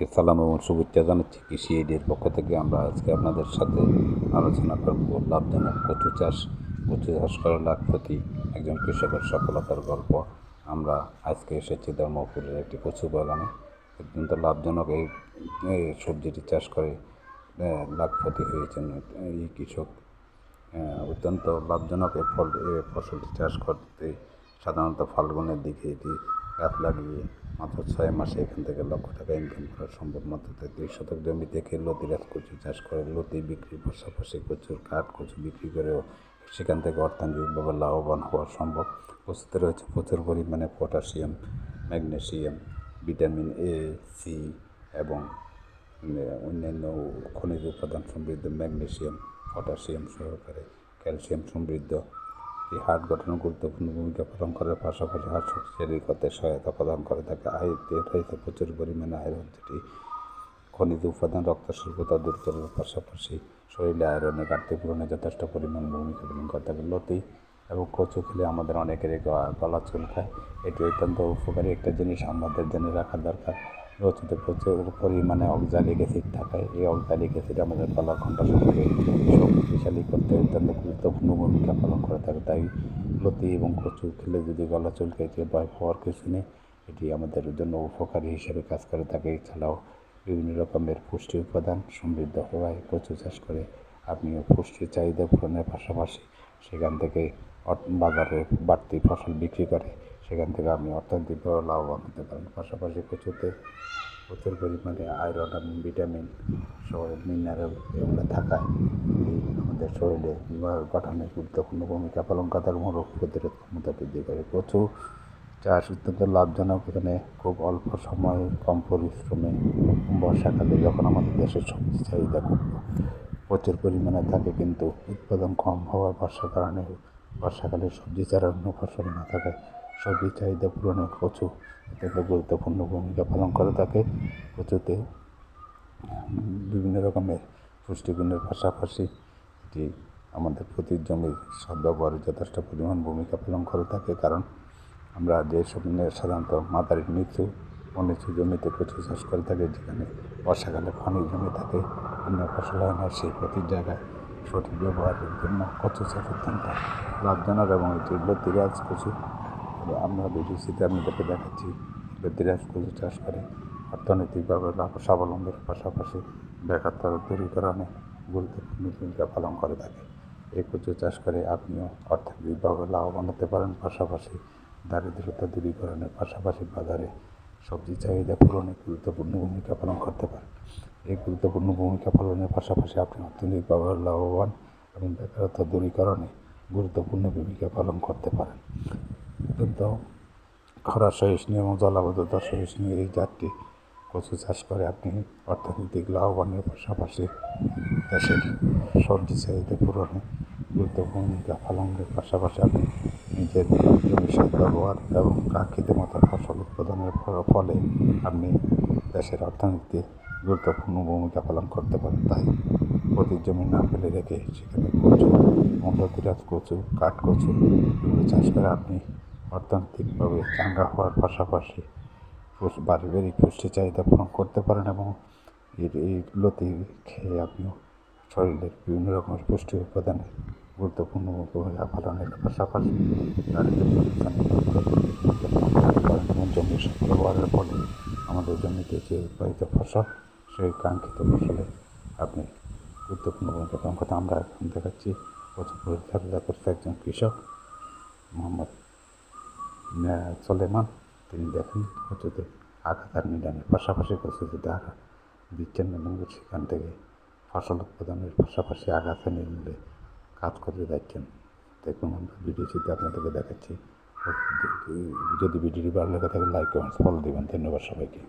সবাইকে সালাম এবং শুভেচ্ছা জানাচ্ছি। কৃষি এইডের পক্ষ থেকে আমরা আজকে আপনাদের সাথে আলোচনা করব লাভজনক কচু চাষ করে লাখ প্রতি একজন কৃষকের সফলতার গল্প। আমরা আজকে এসেছি ধর্মপুরের একটি কচু বাগানে। অত্যন্ত লাভজনক এই সবজিটি চাষ করে লাখপতি হয়েছেন এই কৃষক। অত্যন্ত লাভজনক এই ফসলটি চাষ করতে সাধারণত ফাল্গুনের দিকে এটি গাছ লাগিয়ে মাত্র 6 মাসে এখান থেকে লক্ষ টাকা ইনকাম করা সম্ভব। মাত্র 33 শতক জমি থেকে লতিরাজ কচু চাষ করে লতি বিক্রির পাশাপাশি কচুর কাঠ কচু বিক্রি করেও সেখান থেকে অর্থনৈতিকভাবে লাভবান হওয়া সম্ভব। কচুতে রয়েছে প্রচুর পরিমাণে potassium, magnesium, vitamin A, C এবং অন্যান্য খনিজ উপাদান সমৃদ্ধ ম্যাগনেসিয়াম, পটাশিয়াম সহকারে ক্যালসিয়াম সমৃদ্ধ এই হাড় গঠনে গুরুত্বপূর্ণ ভূমিকা পালন করার পাশাপাশি হাড় শক্তিশালী করতে সহায়তা প্রদান করে থাকে। রয়েছে প্রচুর পরিমাণে আয়রন, যেটি খনিজ উপাদান রক্ত স্বল্পতা দূর করার পাশাপাশি শরীরে আয়রনের ঘাটতি পূরণে যথেষ্ট পরিমাণ ভূমিকা পালন করে থাকে। লতি এবং কচু খেলে আমাদের অনেকেরই গলা চুলকায়। এটি অত্যন্ত উপকারী একটা জিনিস, আমাদের জেনে রাখা দরকার। লতিতে প্রচুর পরিমাণে অক্সালিক অ্যাসিড থাকায় এই অক্সালিক অ্যাসিড আমাদের গলার কণ্ঠস্বরকে শক্তিশালী করতে অত্যন্ত গুরুত্বপূর্ণ ভূমিকা পালন করে থাকে। তাই লতি এবং কচু খেলে যদি গলা চুলকায়, যে ভয় পাওয়ার কিছু নেই, এটি আমাদের জন্য উপকারী হিসেবে কাজ করে থাকে। এছাড়াও বিভিন্ন রকমের পুষ্টি উপাদান সমৃদ্ধ হওয়ায় কচু চাষ করে আপনিও পুষ্টির চাহিদা পূরণের পাশাপাশি সেখান থেকে বাজারে বাড়তি ফসল বিক্রি করে সেখান থেকে আপনি অর্থনৈতিকভাবে লাভবান হতে পারেন। পাশাপাশি কচুতে প্রচুর পরিমাণে আয়রন এবং ভিটামিন সহ মিনারেল এগুলো থাকায় আমাদের শরীরে গঠনে গুরুত্বপূর্ণ ভূমিকা পালন করে এবং রোগ প্রতিরোধ ক্ষমতা বৃদ্ধি করে। কচু চাষ অত্যন্ত লাভজনক। এখানে খুব অল্প সময়ে কম পরিশ্রমে বর্ষাকালে যখন আমাদের দেশের সবজি চাহিদা খুব প্রচুর পরিমাণে থাকে, কিন্তু উৎপাদন কম হওয়ার বর্ষাকালে সবজি ছাড়া অন্য ফসল না থাকায় সবজির চাহিদা পূরণে কচু অত্যন্ত গুরুত্বপূর্ণ ভূমিকা পালন করে থাকে। কচুতে বিভিন্ন রকমের পুষ্টিগুণের পাশাপাশি এটি আমাদের প্রতি জমির সদ্ব্যবহারে যথেষ্ট পরিমাণ ভূমিকা পালন করে থাকে। কারণ আমরা যেসব সাধারণত মাঝারি নিচু জমিতে কচু চাষ করে থাকি, যেখানে বর্ষাকালে পানি জমে থাকে, অন্য ফসল হয় না, সেই প্রতি জায়গায় সঠিক ব্যবহারের জন্য কচু চাষ অত্যন্ত লাভজনক। এবং এটি লতিরাজ কচু আমরা ভিডিওতে আপনাদেরকে দেখাচ্ছি। লতিরাজ কচু চাষ করে অর্থনৈতিকভাবে স্বাবলম্বীর পাশাপাশি বেকারত্ব দূরীকরণে গুরুত্বপূর্ণ ভূমিকা পালন করে থাকে। এই কচু চাষ করে আপনিও অর্থনৈতিকভাবে লাভবান হতে পারেন, পাশাপাশি দারিদ্রতা দূরীকরণের পাশাপাশি বাজারে সবজি চাহিদা পূরণে গুরুত্বপূর্ণ ভূমিকা পালন করতে পারেন। এই গুরুত্বপূর্ণ ভূমিকা পালনের পাশাপাশি আপনি অর্থনৈতিকভাবে লাভবান এবং বেকারত্ব দূরীকরণে গুরুত্বপূর্ণ ভূমিকা পালন করতে পারেন। অত্যন্ত খরা সহিষ্ণু এবং জলাবদ্ধতা সহিষ্ণু এই জাতটি কচু চাষ করে আপনি অর্থনৈতিক লাভবানের পাশাপাশি দেশের সবজি চাহিদা পূরণে গুরুত্বপূর্ণ ভূমিকা পালনের পাশাপাশি আপনি নিজের জমির সদ্ব্যবহার এবং কাঙ্ক্ষিত মতো ফসল উৎপাদনের ফলে আপনি দেশের অর্থনীতিতে গুরুত্বপূর্ণ ভূমিকা পালন করতে পারেন। তাই প্রতি জমি না ফেলে রেখে সেখানে কচু, লতিরাজ কচু, কাঠ কচু এগুলো চাষ করে আপনি অর্থনৈতিকভাবে চাঙ্গা হওয়ার পাশাপাশি পারিবারিক পুষ্টি চাহিদা পূরণ করতে পারেন এবং এই লতি খেয়ে আপনিও শরীরের বিভিন্ন রকমের পুষ্টি উপাদানের গুরুত্বপূর্ণ ভূমিকা পালনের পাশাপাশি জমির ব্যবহারের ফলে আমাদের জমিতে যে উৎপাদিত ফসল সেই কাঙ্ক্ষিত ফসলে আপনি গুরুত্বপূর্ণ ভূমিকা পালন করতে আমরা এখন দেখাচ্ছি প্রচুর পরিচর্যা করছে একজন কৃষক মোহাম্মদ সুলেমান। তিনি দেখেন কচুতে আগাছার নিধনের পাশাপাশি কচুতে আঘাত দিচ্ছেন এবং সেখান থেকে ফসল উৎপাদনের পাশাপাশি আগাছা নির্মূলে কাজ করে যাচ্ছেন। দেখুন আমরা ভিডিওটিতে আপনাদেরকে দেখাচ্ছি। যদি ভিডিওটি ভালো লেগে থাকে লাইক কমেন্টস ফলো দেবেন। ধন্যবাদ সবাইকে।